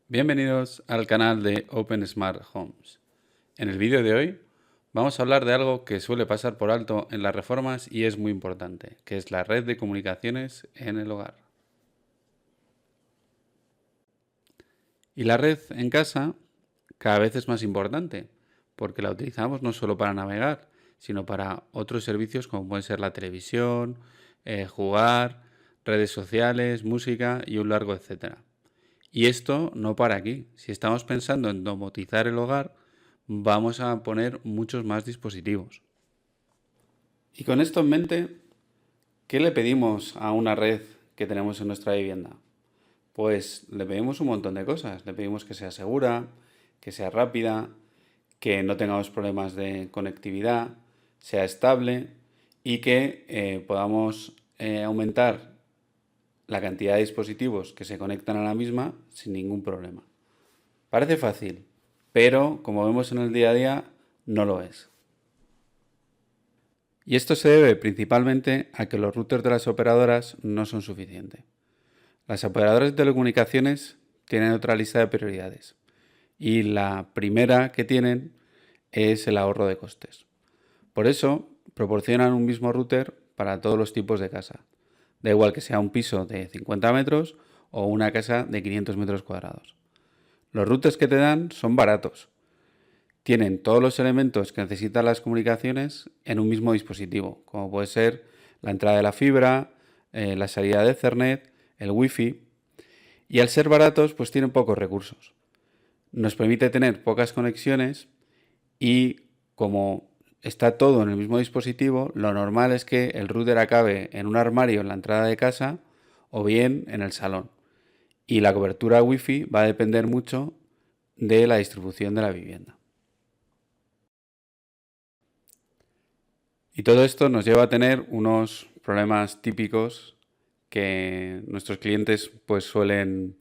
Bienvenidos al canal de Open Smart Homes. En el vídeo de hoy vamos a hablar de algo que suele pasar por alto en las reformas y es muy importante, que es la red de comunicaciones en el hogar. Y la red en casa cada vez es más importante, porque la utilizamos no solo para navegar, sino para otros servicios como pueden ser la televisión, jugar, redes sociales, música y un largo etcétera. Y esto no para aquí. Si estamos pensando en domotizar el hogar, vamos a poner muchos más dispositivos. Y con esto en mente, ¿qué le pedimos a una red que tenemos en nuestra vivienda? Pues le pedimos un montón de cosas. Le pedimos que sea segura, que sea rápida, que no tengamos problemas de conectividad, sea estable y que podamos aumentar la cantidad de dispositivos que se conectan a la misma sin ningún problema. Parece fácil, pero como vemos en el día a día, no lo es. Y esto se debe principalmente a que los routers de las operadoras no son suficientes. Las operadoras de telecomunicaciones tienen otra lista de prioridades y la primera que tienen es el ahorro de costes. Por eso proporcionan un mismo router para todos los tipos de casa. Da igual que sea un piso de 50 metros o una casa de 500 metros cuadrados. Los routers que te dan son baratos. Tienen todos los elementos que necesitan las comunicaciones en un mismo dispositivo, como puede ser la entrada de la fibra, la salida de Ethernet, el Wi-Fi. Y al ser baratos, pues tienen pocos recursos. Nos permite tener pocas conexiones y como está todo en el mismo dispositivo, lo normal es que el router acabe en un armario en la entrada de casa o bien en el salón. Y la cobertura Wi-Fi va a depender mucho de la distribución de la vivienda. Y todo esto nos lleva a tener unos problemas típicos que nuestros clientes pues suelen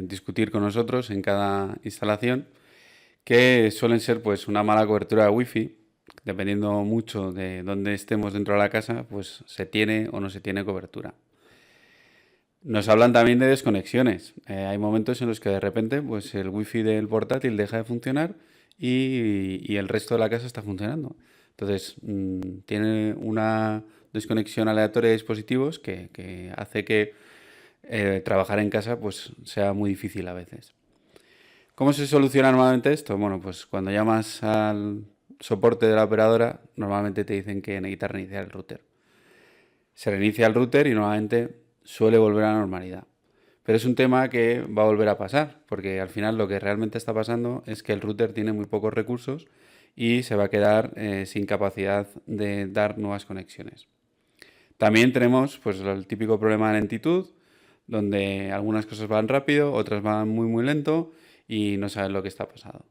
discutir con nosotros en cada instalación, que suelen ser pues una mala cobertura de Wi-Fi. Dependiendo mucho de dónde estemos dentro de la casa, pues se tiene o no se tiene cobertura. Nos hablan también de desconexiones. Hay momentos en los que de repente pues el wifi del portátil deja de funcionar y el resto de la casa está funcionando. Entonces, tiene una desconexión aleatoria de dispositivos que hace que trabajar en casa pues sea muy difícil a veces. ¿Cómo se soluciona normalmente esto? Bueno, pues cuando llamas al soporte de la operadora, normalmente te dicen que necesitas reiniciar el router. Se reinicia el router y normalmente suele volver a la normalidad. Pero es un tema que va a volver a pasar, porque al final lo que realmente está pasando es que el router tiene muy pocos recursos y se va a quedar sin capacidad de dar nuevas conexiones. También tenemos pues, el típico problema de lentitud, donde algunas cosas van rápido, otras van muy lento y no sabes lo que está pasando.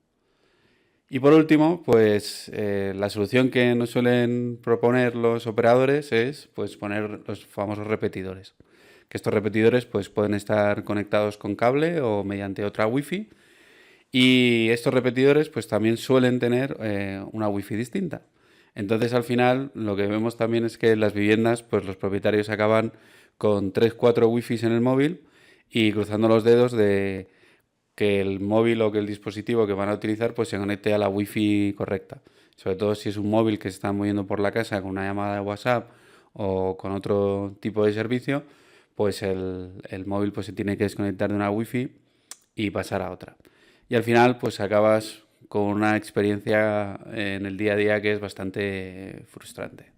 Y por último, pues la solución que nos suelen proponer los operadores es pues, poner los famosos repetidores. Que estos repetidores pues, pueden estar conectados con cable o mediante otra wifi. Y estos repetidores pues, también suelen tener una wifi distinta. Entonces al final lo que vemos también es que en las viviendas pues, los propietarios acaban con 3-4 wifis en el móvil y cruzando los dedos de que el móvil o que el dispositivo que van a utilizar pues se conecte a la wifi correcta. Sobre todo si es un móvil que se está moviendo por la casa con una llamada de WhatsApp o con otro tipo de servicio, pues el móvil pues se tiene que desconectar de una wifi y pasar a otra. Y al final pues acabas con una experiencia en el día a día que es bastante frustrante.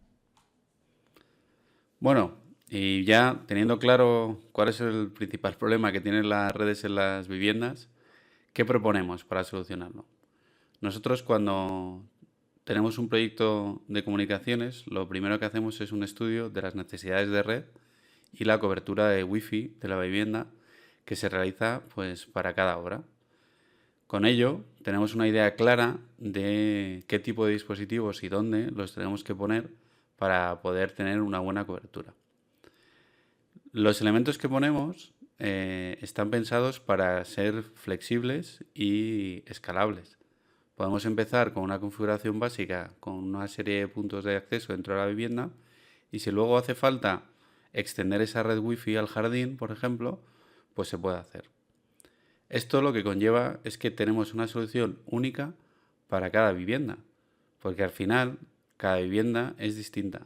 Bueno, y ya teniendo claro cuál es el principal problema que tienen las redes en las viviendas, ¿qué proponemos para solucionarlo? Nosotros cuando tenemos un proyecto de comunicaciones, lo primero que hacemos es un estudio de las necesidades de red y la cobertura de Wi-Fi de la vivienda que se realiza pues, para cada obra. Con ello tenemos una idea clara de qué tipo de dispositivos y dónde los tenemos que poner para poder tener una buena cobertura. Los elementos que ponemos están pensados para ser flexibles y escalables. Podemos empezar con una configuración básica con una serie de puntos de acceso dentro de la vivienda y si luego hace falta extender esa red wifi al jardín, por ejemplo, pues se puede hacer. Esto lo que conlleva es que tenemos una solución única para cada vivienda, porque al final cada vivienda es distinta.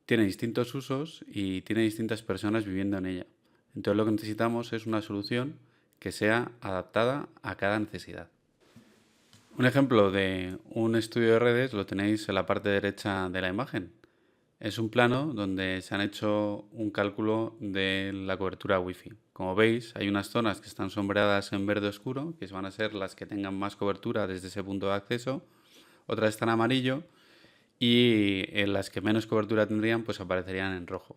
Tiene distintos usos y tiene distintas personas viviendo en ella. Entonces lo que necesitamos es una solución que sea adaptada a cada necesidad. Un ejemplo de un estudio de redes lo tenéis en la parte derecha de la imagen. Es un plano donde se han hecho un cálculo de la cobertura Wi-Fi. Como veis, hay unas zonas que están sombreadas en verde oscuro, que van a ser las que tengan más cobertura desde ese punto de acceso. Otras están en amarillo y en las que menos cobertura tendrían, pues aparecerían en rojo.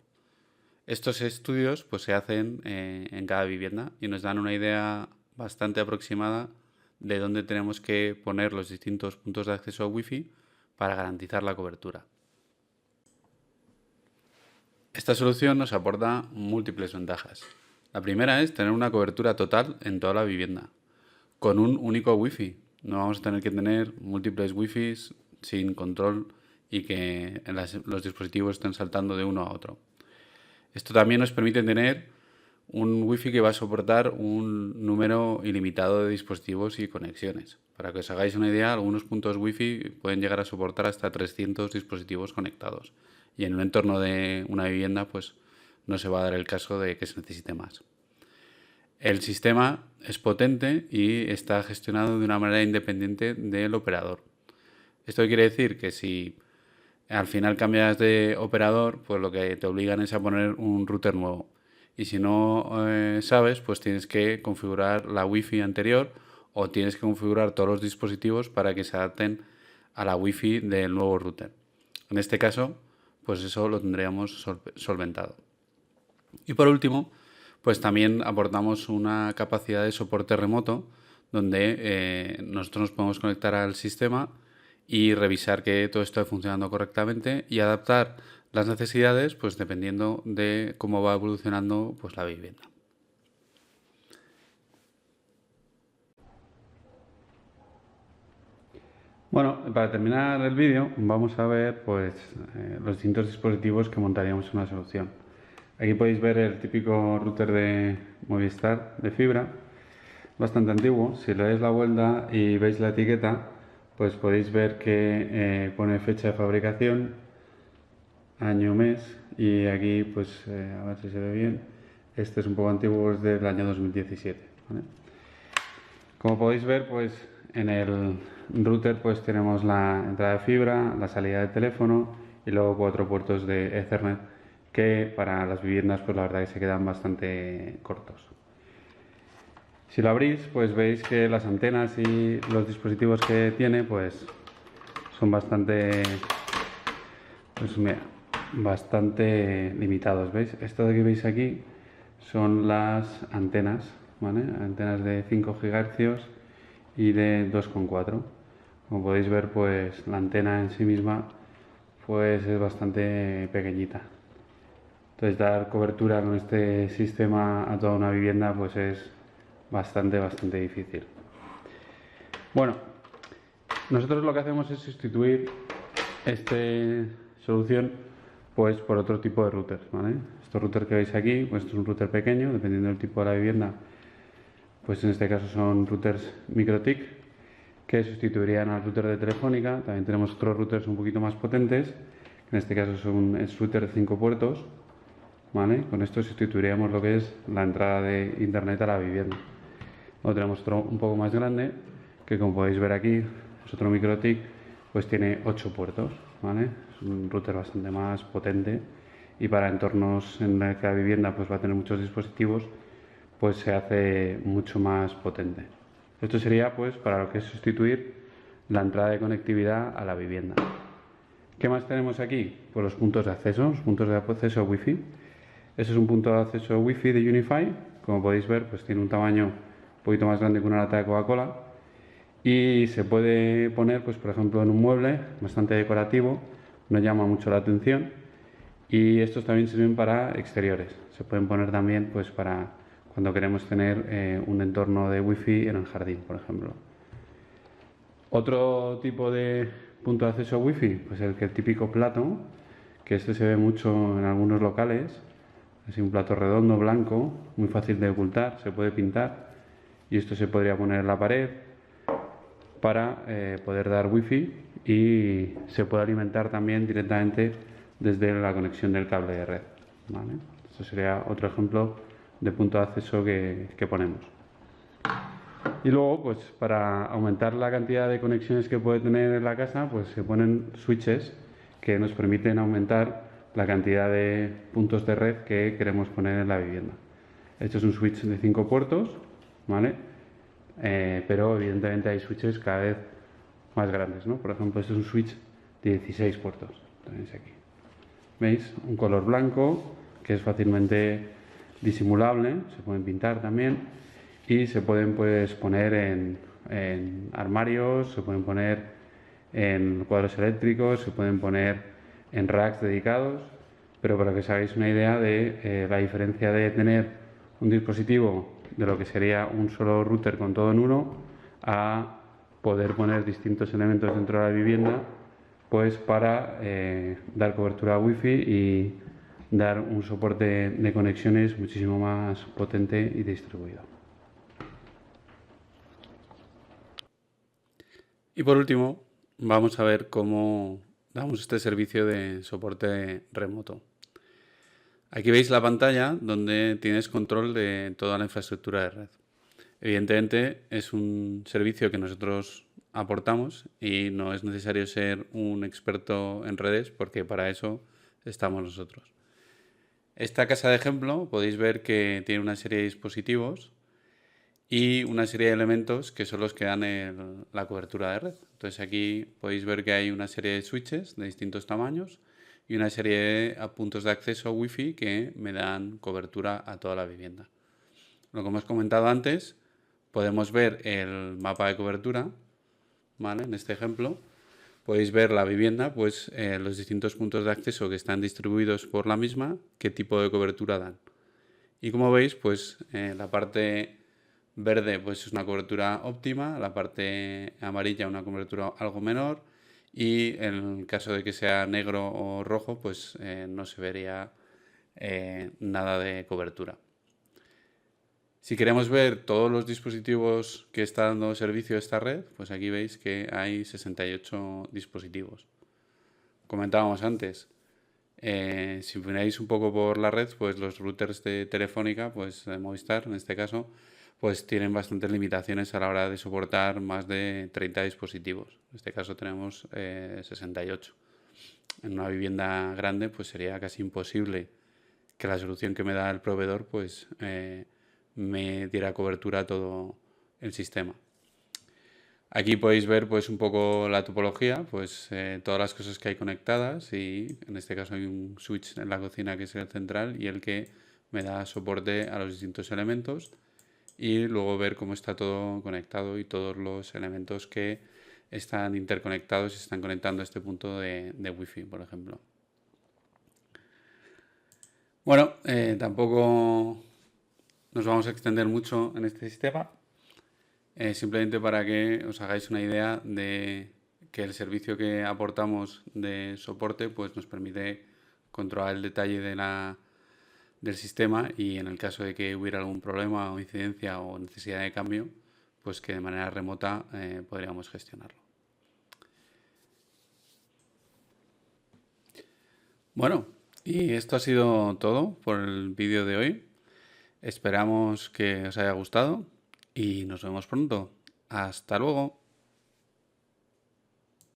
Estos estudios pues se hacen en cada vivienda y nos dan una idea bastante aproximada de dónde tenemos que poner los distintos puntos de acceso a Wi-Fi para garantizar la cobertura. Esta solución nos aporta múltiples ventajas. La primera es tener una cobertura total en toda la vivienda, con un único Wi-Fi. No vamos a tener que tener múltiples Wi-Fi sin control y que los dispositivos estén saltando de uno a otro. Esto también nos permite tener un Wi-Fi que va a soportar un número ilimitado de dispositivos y conexiones. Para que os hagáis una idea, algunos puntos Wi-Fi pueden llegar a soportar hasta 300 dispositivos conectados. Y en un entorno de una vivienda, pues no se va a dar el caso de que se necesite más. El sistema es potente y está gestionado de una manera independiente del operador. Esto quiere decir que si al final cambias de operador, pues lo que te obligan es a poner un router nuevo. Y si no sabes, pues tienes que configurar la Wi-Fi anterior o tienes que configurar todos los dispositivos para que se adapten a la Wi-Fi del nuevo router. En este caso, pues eso lo tendríamos solventado. Y por último, pues también aportamos una capacidad de soporte remoto donde nosotros nos podemos conectar al sistema y revisar que todo esté funcionando correctamente y adaptar las necesidades pues dependiendo de cómo va evolucionando pues la vivienda. Bueno, para terminar el vídeo vamos a ver pues los distintos dispositivos que montaríamos en una solución. Aquí podéis ver el típico router de Movistar de fibra, bastante antiguo. Si le dais la vuelta y veis la etiqueta, pues podéis ver que pone fecha de fabricación, año, mes, y aquí pues a ver si se ve bien, este es un poco antiguo, es del año 2017, ¿vale? Como podéis ver, pues en el router pues tenemos la entrada de fibra, la salida de teléfono y luego 4 puertos de Ethernet que para las viviendas pues la verdad que se quedan bastante cortos. Si lo abrís pues veis que las antenas y los dispositivos que tiene pues son bastante, pues mira, bastante limitados. ¿Veis? Esto de que veis aquí son las antenas, ¿vale? Antenas de 5 GHz y de 2,4. Como podéis ver, pues la antena en sí misma pues es bastante pequeñita. Entonces dar cobertura con este sistema a toda una vivienda pues es bastante difícil. Bueno, nosotros lo que hacemos es sustituir esta solución pues por otro tipo de routers, ¿vale? Estos routers que veis aquí, pues es un router pequeño, dependiendo del tipo de la vivienda, pues en este caso son routers MikroTik que sustituirían al router de Telefónica. También tenemos otros routers un poquito más potentes, que en este caso es un router de 5 puertos, ¿vale? Con esto sustituiríamos lo que es la entrada de internet a la vivienda. Luego tenemos otro un poco más grande, que como podéis ver aquí, es otro MikroTik, pues tiene 8 puertos, ¿vale? Es un router bastante más potente y para entornos en los que la vivienda pues va a tener muchos dispositivos, pues se hace mucho más potente. Esto sería pues para lo que es sustituir la entrada de conectividad a la vivienda. ¿Qué más tenemos aquí? Pues los puntos de acceso, los puntos de acceso Wi-Fi. Este es un punto de acceso Wi-Fi de Unify. Como podéis ver, pues tiene un tamaño un poquito más grande que una lata de Coca-Cola y se puede poner, pues por ejemplo, en un mueble bastante decorativo, no llama mucho la atención, y estos también sirven para exteriores. Se pueden poner también pues para cuando queremos tener un entorno de Wi-Fi en el jardín, por ejemplo. Otro tipo de punto de acceso Wi-Fi, pues el típico plato, que este se ve mucho en algunos locales. Es un plato redondo, blanco, muy fácil de ocultar, se puede pintar y esto se podría poner en la pared para poder dar wifi y se puede alimentar también directamente desde la conexión del cable de red, ¿vale? Esto sería otro ejemplo de punto de acceso que ponemos. Y luego, pues para aumentar la cantidad de conexiones que puede tener en la casa, pues se ponen switches que nos permiten aumentar la cantidad de puntos de red que queremos poner en la vivienda. Esto es un switch de 5 puertos, ¿vale? Pero evidentemente hay switches cada vez más grandes, ¿no? Por ejemplo, este es un switch de 16 puertos, tenéis aquí. ¿Veis? Un color blanco que es fácilmente disimulable, se pueden pintar también y se pueden pues poner en armarios, se pueden poner en cuadros eléctricos, se pueden poner en racks dedicados, pero para que os hagáis una idea de la diferencia de tener un dispositivo de lo que sería un solo router con todo en uno a poder poner distintos elementos dentro de la vivienda pues para dar cobertura a wifi y dar un soporte de conexiones muchísimo más potente y distribuido. Y por último, vamos a ver cómo damos este servicio de soporte remoto. Aquí veis la pantalla donde tienes control de toda la infraestructura de red. Evidentemente es un servicio que nosotros aportamos y no es necesario ser un experto en redes porque para eso estamos nosotros. Esta casa de ejemplo podéis ver que tiene una serie de dispositivos y una serie de elementos que son los que dan la cobertura de red. Entonces aquí podéis ver que hay una serie de switches de distintos tamaños y una serie de puntos de acceso wifi que me dan cobertura a toda la vivienda. Lo que hemos comentado antes, podemos ver el mapa de cobertura, ¿vale? En este ejemplo podéis ver la vivienda, pues los distintos puntos de acceso que están distribuidos por la misma, qué tipo de cobertura dan. Y como veis, pues la parte verde pues es una cobertura óptima, la parte amarilla una cobertura algo menor y en el caso de que sea negro o rojo pues no se vería nada de cobertura. Si queremos ver todos los dispositivos que está dando servicio a esta red, pues aquí veis que hay 68 dispositivos. Comentábamos antes, si miráis un poco por la red, pues los routers de Telefónica, pues de Movistar en este caso, pues tienen bastantes limitaciones a la hora de soportar más de 30 dispositivos. En este caso tenemos 68. En una vivienda grande pues sería casi imposible que la solución que me da el proveedor pues me diera cobertura a todo el sistema. Aquí podéis ver pues un poco la topología, pues todas las cosas que hay conectadas y en este caso hay un switch en la cocina que es el central y el que me da soporte a los distintos elementos y luego ver cómo está todo conectado y todos los elementos que están interconectados y se están conectando a este punto de wifi, por ejemplo. Bueno, tampoco nos vamos a extender mucho en este sistema, simplemente para que os hagáis una idea de que el servicio que aportamos de soporte pues nos permite controlar el detalle del sistema y en el caso de que hubiera algún problema o incidencia o necesidad de cambio, pues que de manera remota podríamos gestionarlo. Bueno, y esto ha sido todo por el vídeo de hoy. Esperamos que os haya gustado y nos vemos pronto. Hasta luego.